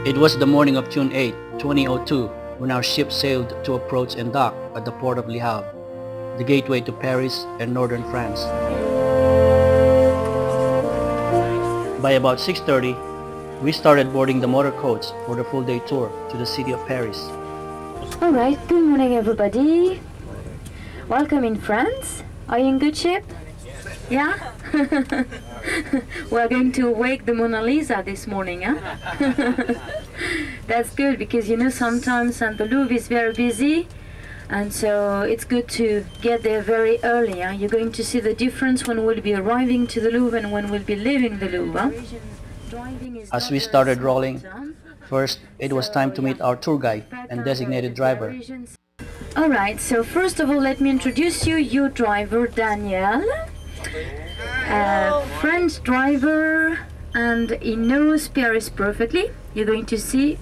It was the morning of June 8, 2002, when our ship sailed to approach and dock at the port of Le Havre, the gateway to Paris and northern France. By about 6:30, we started boarding the motor coach for the full-day tour to the city of Paris. Alright, good morning everybody. Welcome in France. Are you in good shape? Yeah? We're going to wake the Mona Lisa this morning, huh? That's good, because you know sometimes the Louvre is very busy, and so it's good to get there very early. Huh? You're going to see the difference when we'll be arriving to the Louvre and when we'll be leaving the Louvre. Huh? As we started rolling, first it was time to meet our tour guide and designated driver. Alright, so first of all let me introduce you, your driver Daniel. French driver, and he knows Paris perfectly. You're going to see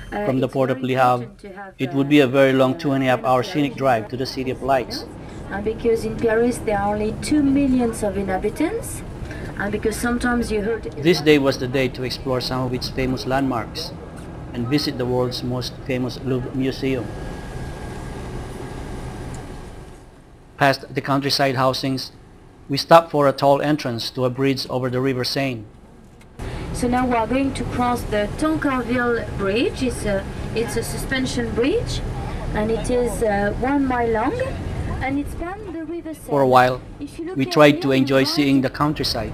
from the port of Le Havre, it would be a very long 2.5 hour scenic drive to the City of Lights. And because in Paris there are only 2 million of inhabitants, and because sometimes you heard... This day was the day to explore some of its famous landmarks and visit the world's most famous Louvre Museum. Past the countryside housings, we stopped for a toll entrance to a bridge over the River Seine. So now we are going to cross the Duncanville Bridge. It's a suspension bridge, and it is 1 mile long, and it spans the River Seine. For a while, we tried to enjoy seeing the countryside.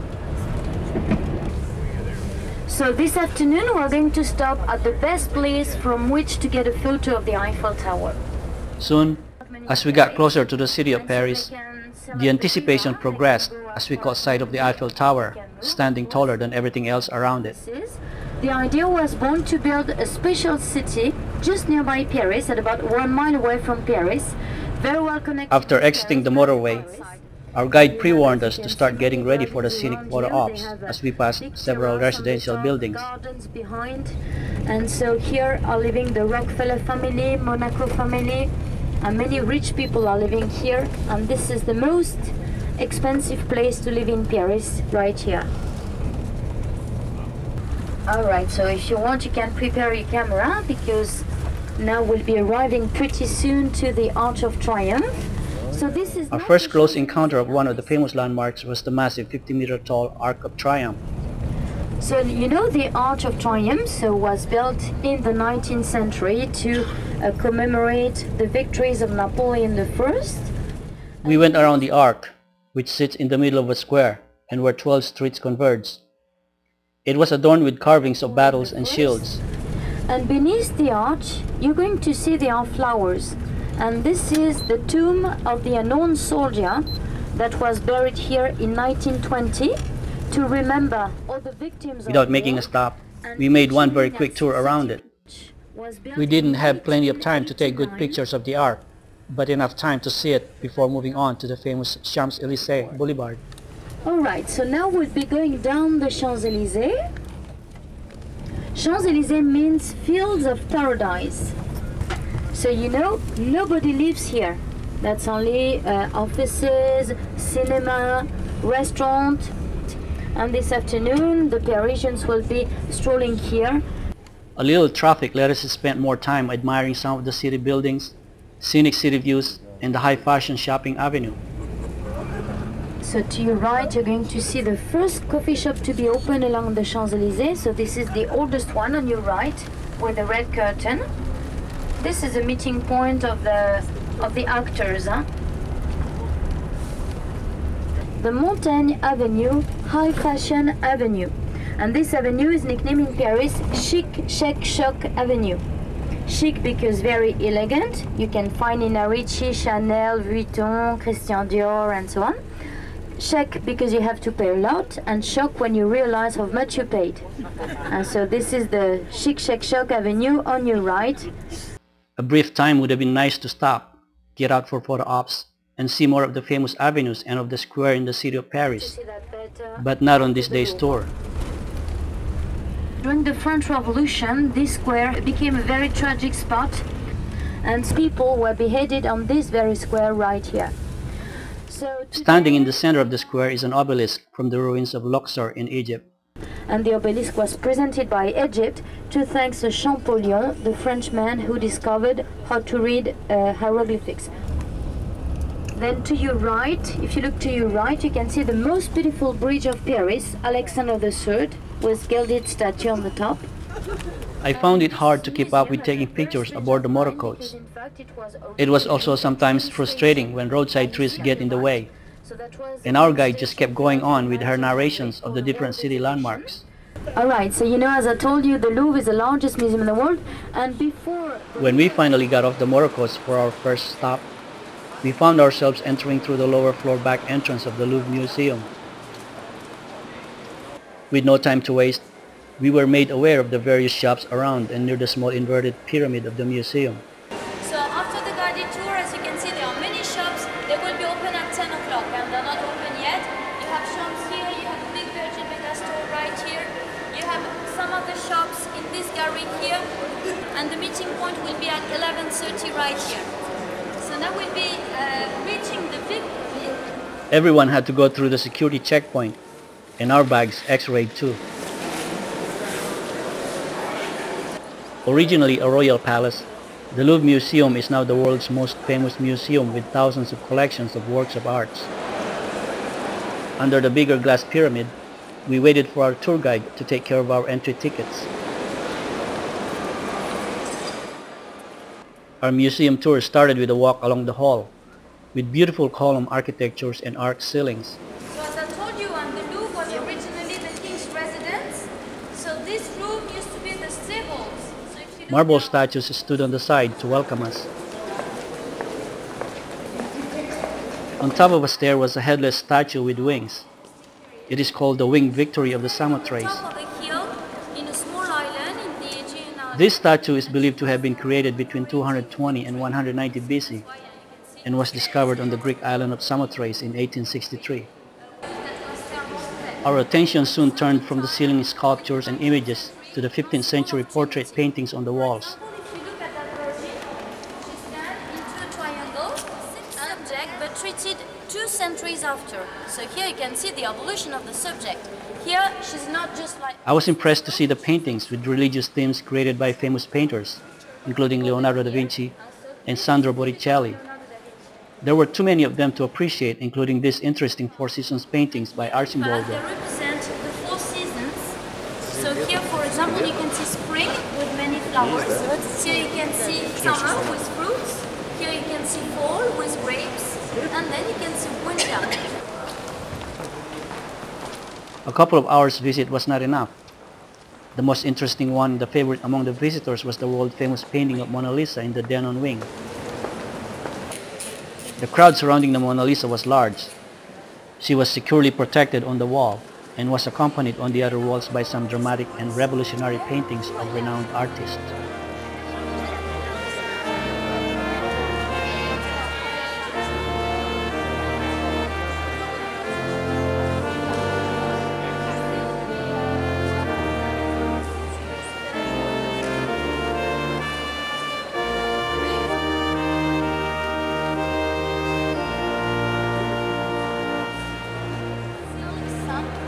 So this afternoon we are going to stop at the best place from which to get a photo of the Eiffel Tower. Soon, as we got closer to the city of Paris, the anticipation progressed as we caught sight of the Eiffel Tower, standing taller than everything else around it. The idea was born to build a special city just nearby Paris, at about 1 mile away from Paris, very well connected. After exiting the motorway, our guide pre-warned us to start getting ready for the scenic photo ops as we passed several residential buildings. Gardens behind, and so here are living the Rockefeller family, Monaco family, and many rich people are living here, and this is the most expensive place to live in Paris, right here. Alright, so if you want you can prepare your camera, because now we'll be arriving pretty soon to the Arch of Triumph. So this is our first close encounter of one of the famous landmarks was the massive 50-meter tall Arc of Triumph. So you know the Arch of Triumph was built in the 19th century to commemorate the victories of Napoleon I. We went around the arch, which sits in the middle of a square and where 12 streets converge. It was adorned with carvings of battles and shields. And beneath the arch you're going to see there are flowers, and this is the tomb of the unknown soldier that was buried here in 1920 to remember all the victims. Without making a stop, we made one very quick tour around it. We didn't have plenty of time to take good pictures of the arc, but enough time to see it before moving on to the famous Champs-Élysées Boulevard. Alright, so now we'll be going down the Champs-Élysées. Champs-Élysées means fields of paradise. So you know, nobody lives here. That's only offices, cinema, restaurant. And this afternoon the Parisians will be strolling here. A little traffic let us spend more time admiring some of the city buildings, scenic city views, and the high fashion shopping avenue. So to your right you're going to see the first coffee shop to be opened along the Champs-Élysées. So this is the oldest one on your right with the red curtain. This is a meeting point of the actors. Huh? The Montaigne Avenue, High Fashion Avenue. And this avenue is nicknamed in Paris Chic, Chic, Choc Avenue. Chic because very elegant. You can find Nina Ricci, Chanel, Vuitton, Christian Dior, and so on. Chic because you have to pay a lot, and shock when you realize how much you paid. And so this is the Chic, Chic, Choc Avenue on your right. A brief time would have been nice to stop, get out for photo ops, and see more of the famous avenues and of the square in the city of Paris. But not on this day's tour. During the French Revolution, this square became a very tragic spot, and people were beheaded on this very square right here. Standing in the center of the square is an obelisk from the ruins of Luxor in Egypt. And the obelisk was presented by Egypt to thank Champollion, the Frenchman who discovered how to read hieroglyphics. Then to your right, if you look to your right, you can see the most beautiful bridge of Paris, Alexander III, with gilded statue on the top. I found it hard to keep up with taking pictures aboard the motorcoats. It was also sometimes frustrating when roadside trees get in the way, and our guide just kept going on with her narrations of the different city landmarks. Alright, so you know, as I told you, the Louvre is the largest museum in the world, and before... When we finally got off the motorcoats for our first stop, we found ourselves entering through the lower floor back entrance of the Louvre Museum. With no time to waste, we were made aware of the various shops around and near the small inverted pyramid of the museum. So after the guided tour, as you can see, there are many shops. They will be open at 10 o'clock and they're not open yet. You have shops here, you have a big Virgin Megastore right here. You have some of the shops in this gallery here, and the meeting point will be at 11:30 right here. So now we'll be reaching the big... Everyone had to go through the security checkpoint, and our bags x-rayed too. Originally a royal palace, the Louvre Museum is now the world's most famous museum with thousands of collections of works of art. Under the bigger glass pyramid, we waited for our tour guide to take care of our entry tickets. Our museum tour started with a walk along the hall, with beautiful column architectures and arched ceilings. So as I told you, the Louvre was originally the king's residence. So this room used to be the stables. So if you Marble statues stood on the side to welcome us. On top of a stair was a headless statue with wings. It is called the Winged Victory of the Samothrace. top of a hill in a small island in the Aegean Island. This statue is believed to have been created between 220 and 190 BC and was discovered on the Greek island of Samothrace in 1863. Our attention soon turned from the ceiling sculptures and images to the 15th century portrait paintings on the walls. If you look at that virgin, she stands into a triangle, subject, but treated 2 centuries after. So here you can see the evolution of the subject. Here she's not just like... I was impressed to see the paintings with religious themes created by famous painters, including Leonardo da Vinci and Sandro Botticelli. There were too many of them to appreciate, including these interesting Four Seasons paintings by They Arcimboldo. represent the 4 seasons. So here, for example, you can see spring with many flowers. Here you can see summer with fruits. Here you can see fall with grapes. And then you can see winter. A couple of hours visit was not enough. The most interesting one, the favorite among the visitors, was the world-famous painting of Mona Lisa in the Denon Wing. The crowd surrounding the Mona Lisa was large. She was securely protected on the wall and was accompanied on the other walls by some dramatic and revolutionary paintings of renowned artists.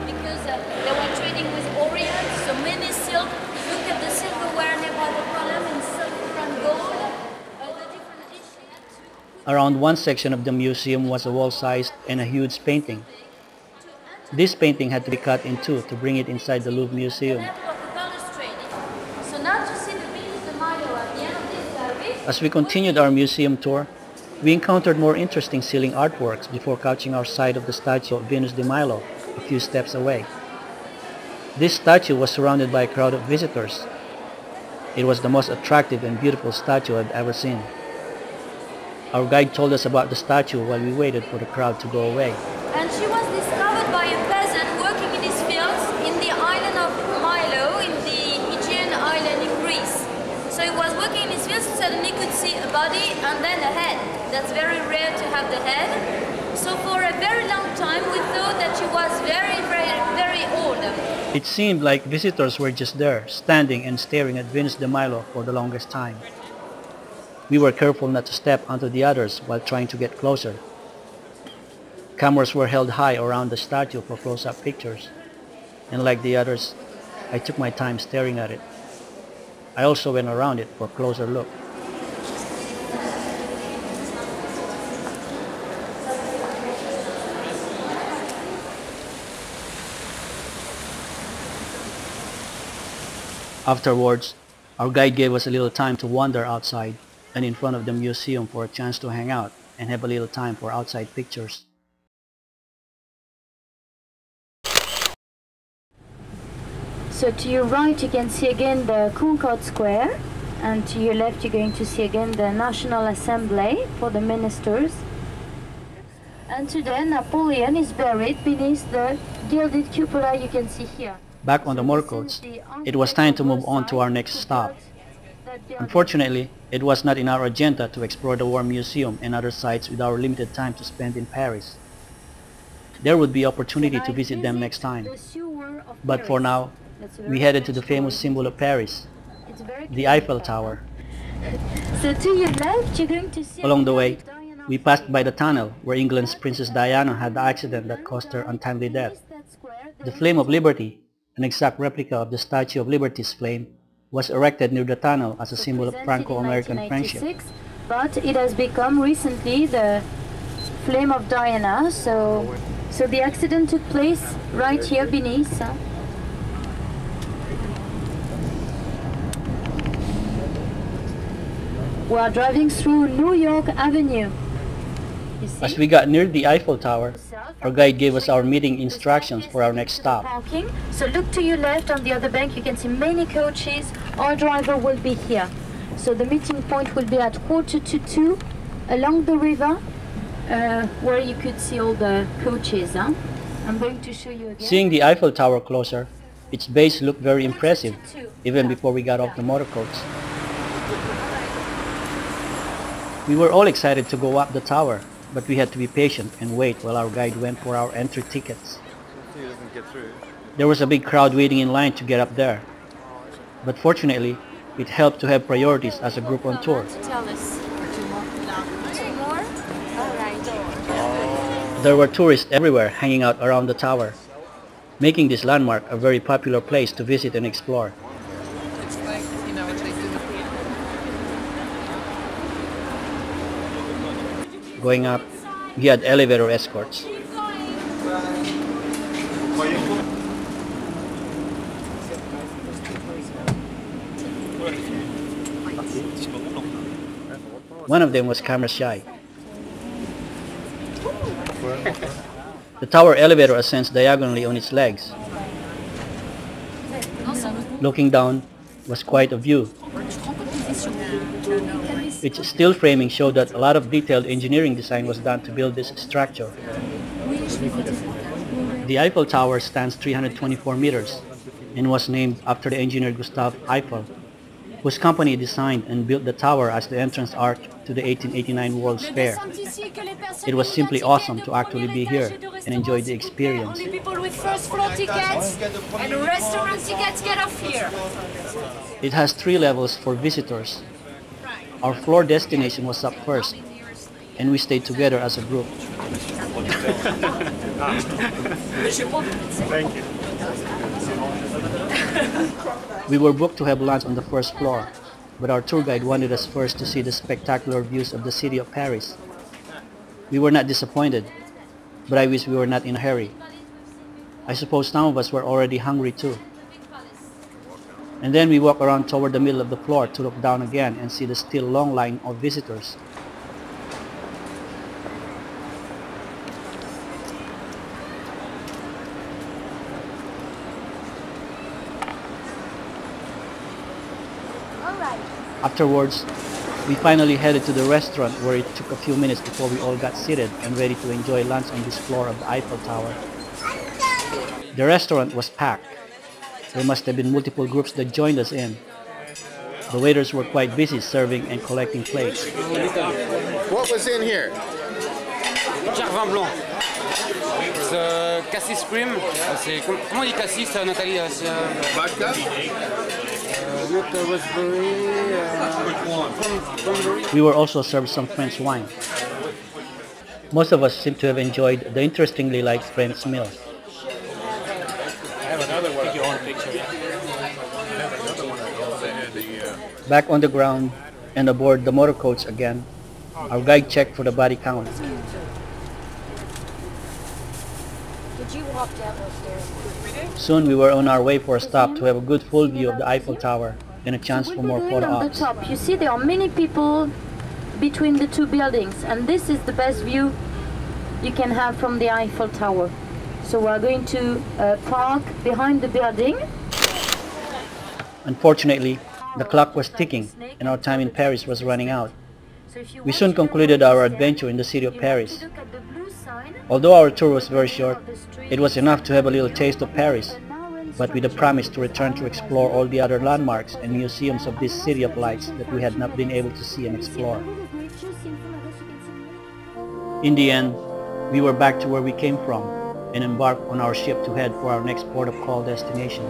Because they were trading with Orient, so many silk. Look at the silverware nearby the column in silver and gold. The different issues. Around one section of the museum was a wall-sized and a huge painting. This painting had to be cut in two to bring it inside the Louvre Museum. So now to see the Venus de Milo at the end of this gallery. As we continued our museum tour, we encountered more interesting ceiling artworks before catching our sight of the statue of Venus de Milo a few steps away. This statue was surrounded by a crowd of visitors. It was the most attractive and beautiful statue I've ever seen. Our guide told us about the statue while we waited for the crowd to go away. And she was discovered by a peasant working in his fields in the island of Milo, in the Aegean island in Greece. So he was working in his fields and suddenly could see a body and then a head. That's very rare to have the head. So for a very long time we thought that she was very old. It seemed like visitors were just there, standing and staring at Venus de Milo for the longest time. We were careful not to step onto the others while trying to get closer. Cameras were held high around the statue for close-up pictures, and like the others, I took my time staring at it. I also went around it for a closer look. Afterwards, our guide gave us a little time to wander outside and in front of the museum for a chance to hang out and have a little time for outside pictures. So to your right you can see again the Concorde Square, and to your left you're going to see again the National Assembly for the ministers. And today Napoleon is buried beneath the gilded cupola you can see here. Back on the motorcoats, it was time to move on to our next stop. Unfortunately, it was not in our agenda to explore the Louvre Museum and other sites with our limited time to spend in Paris. There would be opportunity to visit them next time. But for now, we headed to the famous symbol of Paris, the Eiffel Tower. So to your left, you're going to see... Along the way, we passed by the tunnel where England's Princess Diana had the accident that caused her untimely death. The Flame of Liberty, an exact replica of the Statue of Liberty's flame, was erected near the tunnel as a symbol of Franco-American friendship. But it has become recently the Flame of Diana, so the accident took place right here beneath. We are driving through New York Avenue. As we got near the Eiffel Tower, our guide gave us our meeting instructions for our next stop. Parking. So look to your left on the other bank, you can see many coaches. Our driver will be here. So the meeting point will be at 1:45 along the river, where you could see all the coaches. I'm going to show you again. Seeing the Eiffel Tower closer, its base looked very impressive, even before we got off the motorcoats. We were all excited to go up the tower, but we had to be patient and wait while our guide went for our entry tickets. There was a big crowd waiting in line to get up there. But fortunately, it helped to have priorities as a group on tour. There were tourists everywhere hanging out around the tower, making this landmark a very popular place to visit and explore. Going up, we had elevator escorts. One of them was camera shy. The tower elevator ascends diagonally on its legs. Looking down was quite a view. Its steel framing showed that a lot of detailed engineering design was done to build this structure. The Eiffel Tower stands 324 meters and was named after the engineer Gustave Eiffel, whose company designed and built the tower as the entrance arch to the 1889 World's Fair. It was simply awesome to actually be here and enjoy the experience. Only people with first floor tickets and restaurant tickets get off here. It has 3 levels for visitors. Our floor destination was up first, and we stayed together as a group. Thank you. We were booked to have lunch on the first floor, but our tour guide wanted us first to see the spectacular views of the city of Paris. We were not disappointed, but I wish we were not in a hurry. I suppose some of us were already hungry too. And then we walk around toward the middle of the floor to look down again and see the still long line of visitors. Afterwards, we finally headed to the restaurant where it took a few minutes before we all got seated and ready to enjoy lunch on this floor of the Eiffel Tower. The restaurant was packed. There must have been multiple groups that joined us in. The waiters were quite busy serving and collecting plates. What was in here? Vin blanc. Cassis cream. Comment on dit cassis, Nathalie? Vodka? We were also served some French wine. Most of us seem to have enjoyed the interestingly liked French meal. I have another one. Take your own picture. I have another one. They had the Back on the ground and aboard the motorcoach again, our guide checked for the body count. Did you walk down those stairs? Soon we were on our way for a stop to have a good full view of the Eiffel Tower and a chance for more photo On the ops. top, you see there are many people between the two buildings, and this is the best view you can have from the Eiffel Tower. So we're going to park behind the building. Unfortunately, the clock was ticking and our time in Paris was running out. We soon concluded our adventure in the city of Paris. Although our tour was very short, it was enough to have a little taste of Paris, but with a promise to return to explore all the other landmarks and museums of this city of lights that we had not been able to see and explore. In the end, we were back to where we came from and embarked on our ship to head for our next port of call destination.